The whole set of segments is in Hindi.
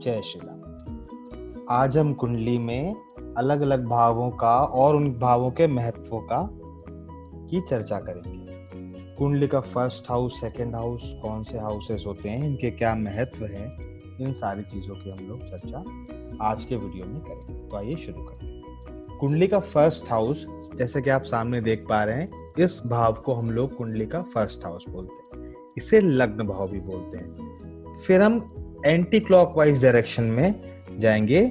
जय श्री राम। आज हम कुंडली में अलग अलग भावों का और उन भावों के महत्वों का की चर्चा करेंगे। कुंडली का फर्स्ट हाउस, सेकंड हाउस, कौन से हाउसेस होते हैं, इनके क्या महत्व है, इन सारी चीजों की हम लोग चर्चा आज के वीडियो में करेंगे। तो आइए शुरू करते हैं। कुंडली का फर्स्ट हाउस, जैसे कि आप सामने देख पा रहे हैं, इस भाव को हम लोग कुंडली का फर्स्ट हाउस बोलते हैं। इसे लग्न भाव भी बोलते हैं। फिर हम एंटी क्लॉकवाइज डायरेक्शन में जाएंगे।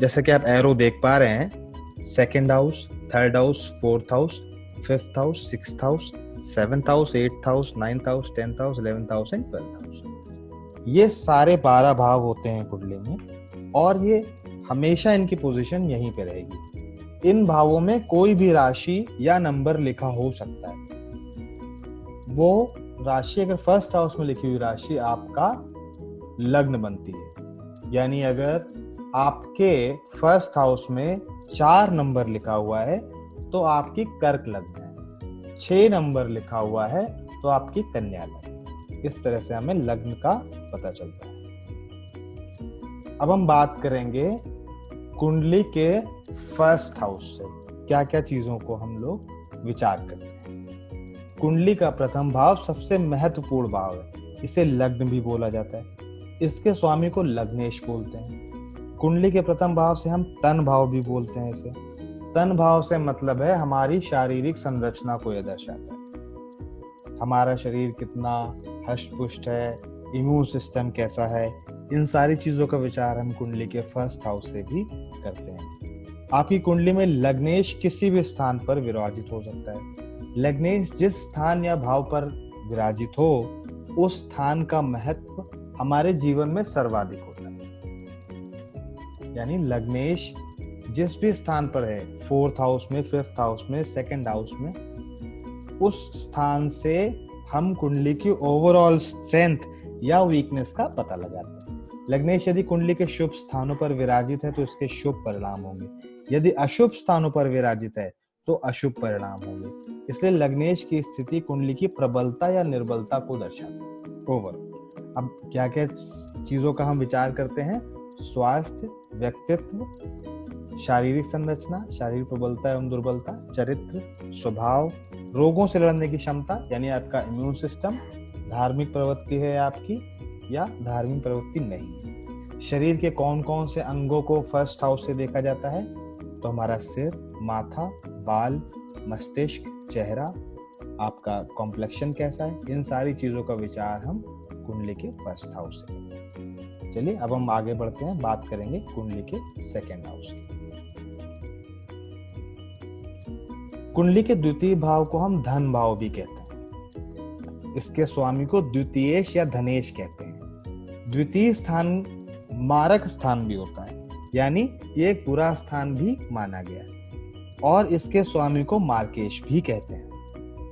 जैसे कि आप एरो देख पा रहे हैं, second house, third house, fourth house, fifth house, sixth house, seventh house, eighth house, ninth house, tenth house, 11th house and 12th house. ये सारे 12 भाव होते हैं कुंडली में और ये हमेशा इनकी पोजीशन यहीं पे रहेगी। इन भावों में कोई भी राशि या नंबर लिखा हो सकता है। वो राशि अगर फर्स्ट हाउस में लिखी हुई राशि आपका लग्न बनती है। यानी अगर आपके फर्स्ट हाउस में 4 नंबर लिखा हुआ है तो आपकी कर्क लग्न है, 6 नंबर लिखा हुआ है तो आपकी कन्या लग्न। इस तरह से हमें लग्न का पता चलता है। अब हम बात करेंगे कुंडली के फर्स्ट हाउस से क्या क्या चीजों को हम लोग विचार करते हैं। कुंडली का प्रथम भाव सबसे महत्वपूर्ण भाव है। इसे लग्न भी बोला जाता है। इसके स्वामी को लग्नेश बोलते हैं। कुंडली के प्रथम भाव से हम तन भाव भी बोलते हैं। इसे तन भाव से मतलब है हमारी शारीरिक संरचना को यह दर्शाता है। हमारा शरीर कितना हष्ट-पुष्ट है, इम्यून सिस्टम कैसा है, इन सारी चीजों का विचार हम कुंडली के फर्स्ट हाउस से भी करते हैं। आपकी कुंडली में लग्नेश किसी भी स्थान पर विराजित हो सकता है। लग्नेश जिस स्थान या भाव पर विराजित हो, उस स्थान का महत्व हमारे जीवन में सर्वाधिक होता है। यानी लग्नेश जिस भी स्थान पर है, फोर्थ हाउस में, फिफ्थ हाउस में, सेकंड हाउस में, उस स्थान से हम कुंडली की ओवरऑल स्ट्रेंथ या वीकनेस का पता लगाते हैं। लग्नेश यदि कुंडली के शुभ स्थानों पर विराजित है तो इसके शुभ परिणाम होंगे। यदि अशुभ स्थानों पर विराजित है तो अशुभ परिणाम होंगे। इसलिए लग्नेश की स्थिति कुंडली की प्रबलता या निर्बलता को दर्शाती है। ओवर अब क्या क्या चीजों का हम विचार करते हैं? स्वास्थ्य, व्यक्तित्व, शारीरिक संरचना, शारीरिक प्रबलता एवं दुर्बलता, चरित्र, स्वभाव, रोगों से लड़ने की क्षमता यानी आपका इम्यून सिस्टम, धार्मिक प्रवृत्ति है आपकी या धार्मिक प्रवृत्ति नहीं है। शरीर के कौन कौन से अंगों को फर्स्ट हाउस से देखा जाता है? तो हमारा सिर, माथा, बाल, मस्तिष्क, चेहरा, आपका कॉम्प्लेक्शन कैसा है, इन सारी चीजों का विचार हम कुंडली के फर्स्ट हाउस से करते हैं। चलिए अब हम आगे बढ़ते हैं, बात करेंगे कुंडली के सेकंड हाउस की। कुंडली के द्वितीय भाव को हम धन भाव भी कहते हैं। इसके स्वामी को द्वितीयेश या धनेश कहते हैं। द्वितीय स्थान मारक स्थान भी होता है, यानी ये एक बुरा स्थान भी माना गया है और इसके स्वामी को मार्केश भी कहते हैं।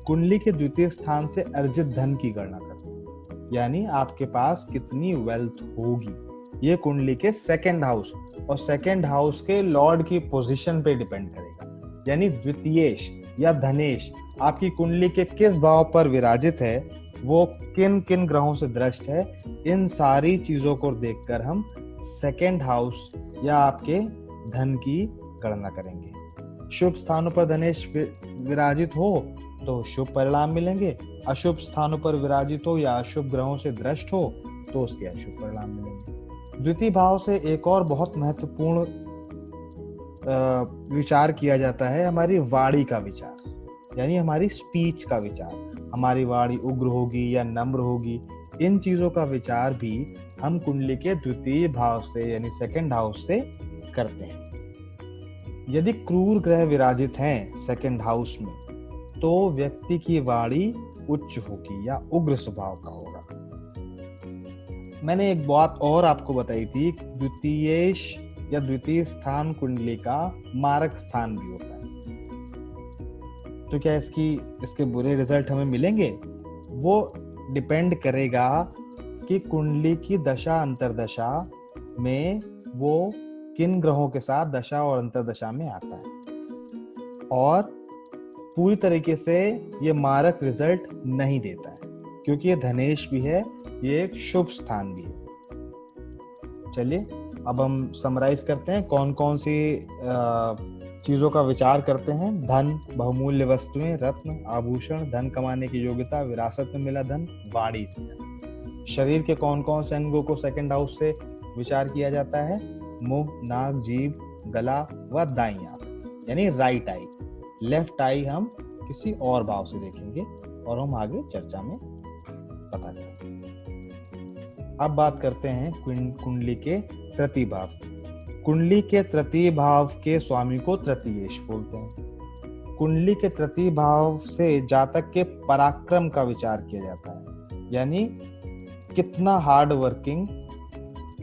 कुंडली के द्वितीय स्थान से अर्जित धन की गणना करते हैं, यानी आपके पास कितनी वेल्थ होगी। ये कुंडली के सेकंड हाउस और सेकंड हाउस के लॉर्ड की पोजीशन पे डिपेंड करेगा। यानी द्वितीयेश या धनेश आपकी कुंडली के किस भाव पर विराजित है, वो किन किन ग्रहों से दृष्ट है, इन सारी चीजों को देखकर हम सेकंड हाउस या आपके धन की गणना करेंगे। शुभ स्थानों पर धनेश विराजित हो तो शुभ परिणाम मिलेंगे, अशुभ स्थानों पर विराजित हो या अशुभ ग्रहों से दृष्ट हो तो उसके अशुभ परिणाम मिलेंगे। द्वितीय भाव से एक और बहुत महत्वपूर्ण विचार किया जाता है हमारी वाणी का विचार, यानी हमारी स्पीच का विचार। हमारी वाणी उग्र होगी या नम्र होगी, इन चीजों का विचार भी हम कुंडली के द्वितीय भाव से यानी सेकंड हाउस से करते हैं। यदि क्रूर ग्रह विराजित हैं सेकंड हाउस में तो व्यक्ति की वाणी उच्च होगी या उग्र स्वभाव का होगा। मैंने एक बात और आपको बताई थी, द्वितीयेश या द्वितीय स्थान कुंडली का मारक स्थान भी होता है। तो क्या इसके बुरे रिजल्ट हमें मिलेंगे? वो डिपेंड करेगा कि कुंडली की दशा अंतरदशा में वो किन ग्रहों के साथ दशा और अंतरदशा में आता है, और पूरी तरीके से ये मारक रिजल्ट नहीं देता है क्योंकि ये धनेश भी है, ये एक शुभ स्थान भी है। चलिए अब हम समराइज करते हैं कौन कौन सी चीजों का विचार करते हैं। धन, बहुमूल्य वस्तुएं, रत्न, आभूषण, धन कमाने की योग्यता, विरासत में मिला धन, वाणी। शरीर के कौन कौन से अंगों को सेकंड हाउस से विचार किया जाता है? मुंह, नाक, जीभ, गला व दाईं आंख यानी राइट आई। लेफ्ट आई हम किसी और भाव से देखेंगे और हम आगे चर्चा में पता करेंगे। अब बात करते हैं कुंडली के तृतीय भाव। कुंडली के तृतीय भाव के स्वामी को तृतीयेश बोलते हैं। कुंडली के तृतीय भाव से जातक के पराक्रम का विचार किया जाता है, यानी कितना हार्ड वर्किंग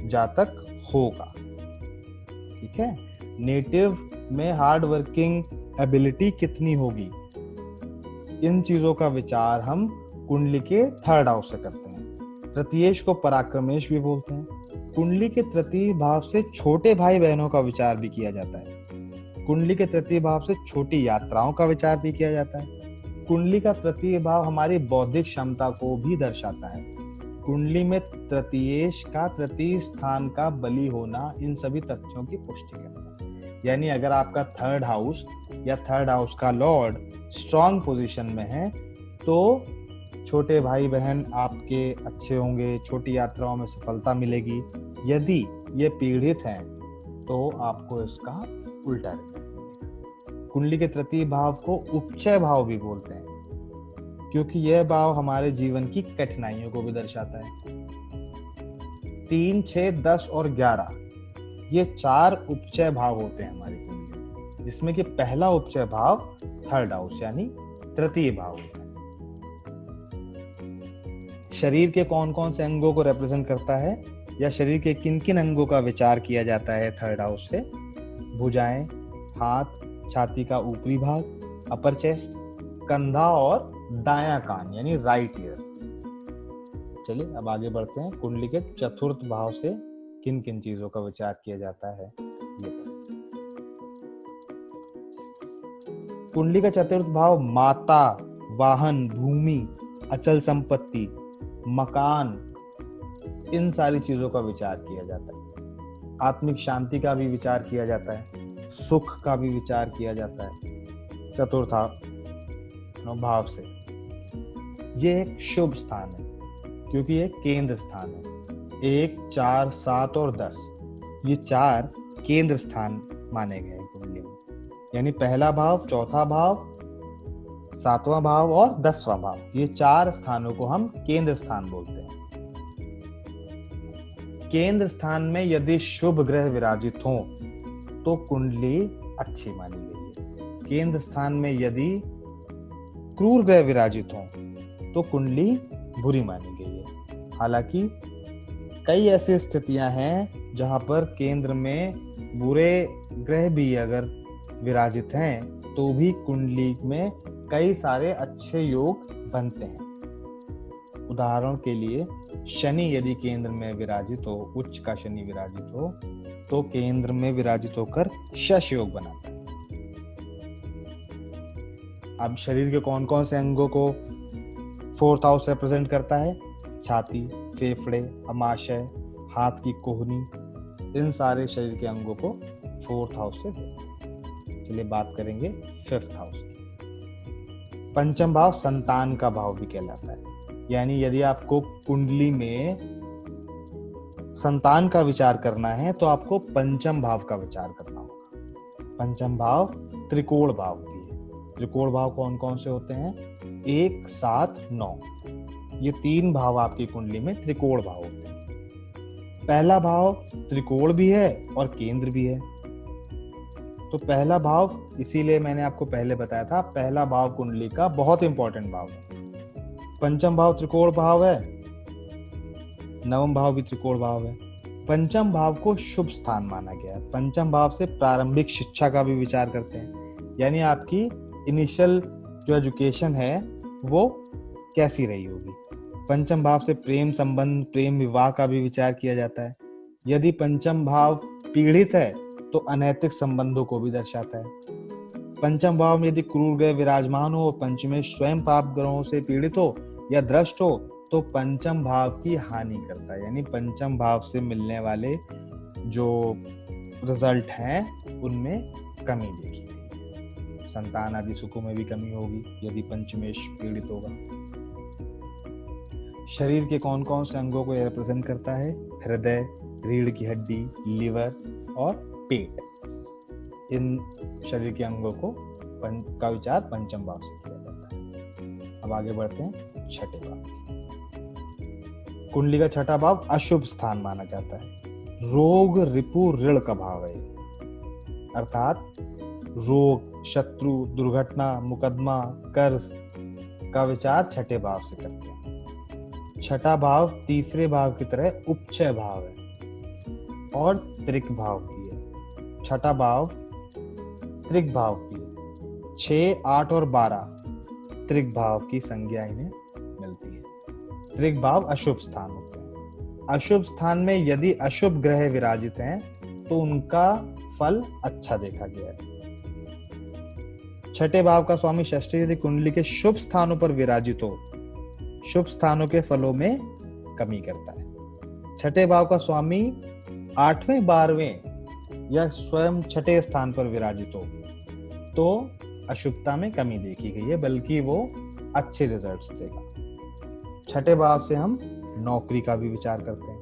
जातक होगा। ठीक है, नेटिव में हार्ड वर्किंग एबिलिटी कितनी होगी, इन चीजों का विचार हम कुंडली के थर्ड हाउस से करते हैं। तृतीयेश को पराक्रमेश भी बोलते हैं। कुंडली के तृतीय भाव से छोटे भाई बहनों का विचार भी किया जाता है। कुंडली के तृतीय भाव से छोटी यात्राओं का विचार भी किया जाता है। कुंडली का तृतीय भाव हमारी बौद्धिक क्षमता को भी दर्शाता है। कुंडली में तृतीयेश का तृतीय स्थान का बली होना इन सभी तथ्यों की पुष्टि करता है। यानी अगर आपका थर्ड हाउस या थर्ड हाउस का लॉर्ड स्ट्रॉन्ग पोजीशन में है तो छोटे भाई बहन आपके अच्छे होंगे, छोटी यात्राओं में सफलता मिलेगी। यदि ये पीड़ित हैं तो आपको इसका उल्टा रिजल्ट। कुंडली के तृतीय भाव को उपचय भाव भी बोलते हैं, क्योंकि यह भाव हमारे जीवन की कठिनाइयों को भी दर्शाता है। 3, 6, 10 और 11 ये 4 उपचय भाव होते हैं हमारी कुंडली में, जिसमें कि पहला उपचय भाव थर्ड हाउस यानी तृतीय भाव होता है। शरीर के कौन कौन से अंगों को रिप्रेजेंट करता है या शरीर के किन किन अंगों का विचार किया जाता है थर्ड हाउस से? भुजाएं, हाथ, छाती का ऊपरी भाग, अपर चेस्ट, कंधा और दायां कान यानी राइट ईयर। चलिए अब आगे बढ़ते हैं। कुंडली के चतुर्थ भाव से किन किन चीजों का विचार किया जाता है ये। कुंडली का चतुर्थ भाव माता, वाहन, भूमि, अचल संपत्ति, मकान, इन सारी चीजों का विचार किया जाता है। आत्मिक शांति का भी विचार किया जाता है, सुख का भी विचार किया जाता है चतुर्थ भाव से। ये एक शुभ स्थान है क्योंकि ये केंद्र स्थान है। 1, 4, 7 और 10 ये 4 केंद्र स्थान माने गए हैं कुंडली में, यानी पहला भाव, चौथा भाव, 7वां भाव और 10वां भाव, ये 4 स्थानों को हम केंद्र स्थान बोलते हैं। केंद्र स्थान में यदि शुभ ग्रह विराजित हो तो कुंडली अच्छी मानी गई है। केंद्र स्थान में यदि क्रूर ग्रह विराजित हो तो कुंडली बुरी मानी गई है। हालांकि कई ऐसी स्थितियां हैं जहां पर केंद्र में बुरे ग्रह भी अगर विराजित हैं तो भी कुंडली में कई सारे अच्छे योग बनते हैं। उदाहरण के लिए शनि यदि केंद्र में विराजित हो, उच्च का शनि विराजित हो तो केंद्र में विराजित होकर शश योग बनाता है। अब शरीर के कौन कौन से अंगों को फोर्थ हाउस रिप्रेजेंट करता है? छाती, फेफड़े, अमाशय, हाथ की कोहनी, इन सारे शरीर के अंगों को फोर्थ हाउस से देखते हैं। चलिए बात करेंगे फिफ्थ हाउस की। पंचम भाव संतान का भाव भी कहलाता है, यानी यदि आपको कुंडली में संतान का विचार करना है तो आपको पंचम भाव का विचार करना होगा। पंचम भाव त्रिकोण भाव भी है। त्रिकोण भाव कौन कौन से होते हैं? 1, 7, 9 ये 3 भाव आपकी कुंडली में त्रिकोण भाव होते हैं। पहला भाव त्रिकोण भी है और केंद्र भी है। तो पहला भाव, इसीलिए मैंने आपको पहले बताया था, पहला भाव कुंडली का बहुत इंपॉर्टेंट भाव है। पंचम भाव त्रिकोण भाव है, नवम भाव भी त्रिकोण भाव है। पंचम भाव को शुभ स्थान माना गया है। पंचम भाव से प्रारंभिक शिक्षा का भी विचार करते हैं, यानी आपकी इनिशियल जो एजुकेशन है वो कैसी रही होगी। पंचम भाव से प्रेम संबंध, प्रेम विवाह का भी विचार किया जाता है। यदि पंचम भाव पीड़ित है तो अनैतिक संबंधों को भी दर्शाता है। पंचम भाव में यदि क्रूर ग्रह विराजमान हो, पंचमेश स्वयं पाप ग्रहों से पीड़ित हो या द्रष्ट हो तो पंचम भाव की हानि करता है, यानी पंचम भाव से मिलने वाले जो रिजल्ट हैं उनमें कमी देखी गई है। संतान आदि सुखों में भी कमी होगी यदि पंचमेश पीड़ित होगा। शरीर के कौन कौन से अंगों को यह रिप्रेजेंट करता है? हृदय, रीढ़ की हड्डी, लिवर और पेट। इन शरीर के अंगों का विचार पंचम भाव से किया जाता है। अब आगे बढ़ते हैं छठे भाव। कुंडली का छठा भाव अशुभ स्थान माना जाता है। रोग, रिपु, ऋण का भाव है, अर्थात रोग, शत्रु, दुर्घटना, मुकदमा, कर्ज का विचार छठे भाव से करते हैं। छठा भाव तीसरे भाव की तरह उपचय भाव है और त्रिक भाव की है। छठा भाव त्रिक भाव की है। 6, 8 और 12 त्रिक भाव की संज्ञा इन्हें मिलती है। त्रिक भाव अशुभ स्थान होते हैं। अशुभ स्थान में यदि अशुभ ग्रह विराजित हैं तो उनका फल अच्छा देखा गया है। छठे भाव का स्वामी षष्ठी यदि कुंडली के शुभ स्थानों पर विराजित हो, शुभ स्थानों के फलों में कमी करता है। छठे भाव का स्वामी 8वें, 12वें या स्वयं छठे स्थान पर विराजित हो तो अशुभता में कमी देखी गई है, बल्कि वो अच्छे रिजल्ट्स देगा। छठे भाव से हम नौकरी का भी विचार करते हैं।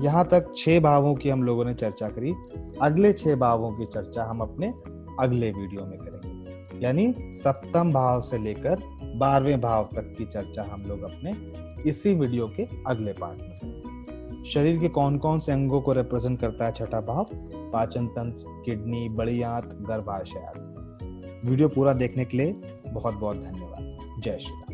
यहां तक 6 भावों की हम लोगों ने चर्चा करी। अगले 6 भावों की चर्चा हम अपने अगले वीडियो में करेंगे, यानी सप्तम भाव से लेकर 12वें भाव तक की चर्चा हम लोग अपने इसी वीडियो के अगले पार्ट में करेंगे। शरीर के कौन कौन से अंगों को रिप्रेजेंट करता है छठा भाव? पाचन तंत्र, किडनी, बड़ी आंत, गर्भाशय आदि। वीडियो पूरा देखने के लिए बहुत बहुत धन्यवाद। जय श्री राम।